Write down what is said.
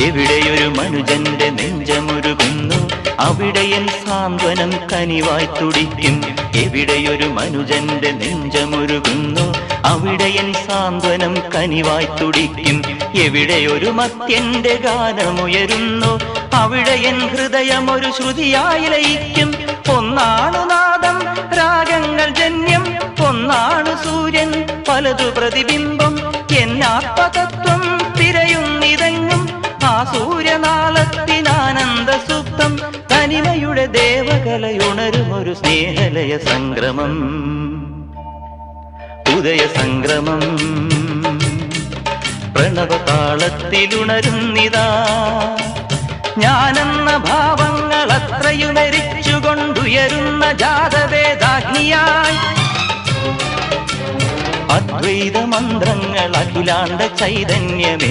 എവിടെയൊരു മനുജന്റെ നെഞ്ചമുരുകുന്നു അവിടെയൻ സാന്ത്വനം കനിവായി തുടിക്കും. എവിടെയൊരു മനുജന്റെ നെഞ്ചമുരുകുന്നു അവിടെയൻ സാന്ത്വനം കനിവായി തുടിക്കും. എവിടെയൊരു മത്യന്റെ ഗാനമുയരുന്നു അവിടെയൻ ഹൃദയമൊരു ശ്രുതിയായി ലയിക്കും. ഒന്നാണു നാദം രാഗങ്ങൾ ജന്യം, ഒന്നാണു സൂര്യൻ പലതു പ്രതിബിംബം. എന്നാത്മതത്വം തിരയുന്നിതെങ്ങും ആ സൂര്യനാളത്തിനാനന്ദ സൂക്തം. തനിമയുടെ ദേവകലയുണരുമൊരു സ്നേഹലയ സംക്രമം, ഉദയ സംക്രമം. പ്രണവതാളത്തിലുണരുന്നിതാ ഞാനെന്ന ഭാവങ്ങൾ അത്രയുമരിച്ചുകൊണ്ടുയരുന്ന ജാതവേദാഗ്നിയായി. അദ്വൈത മന്ത്രങ്ങൾ അഖിലാണ്ട ചൈതന്യമേ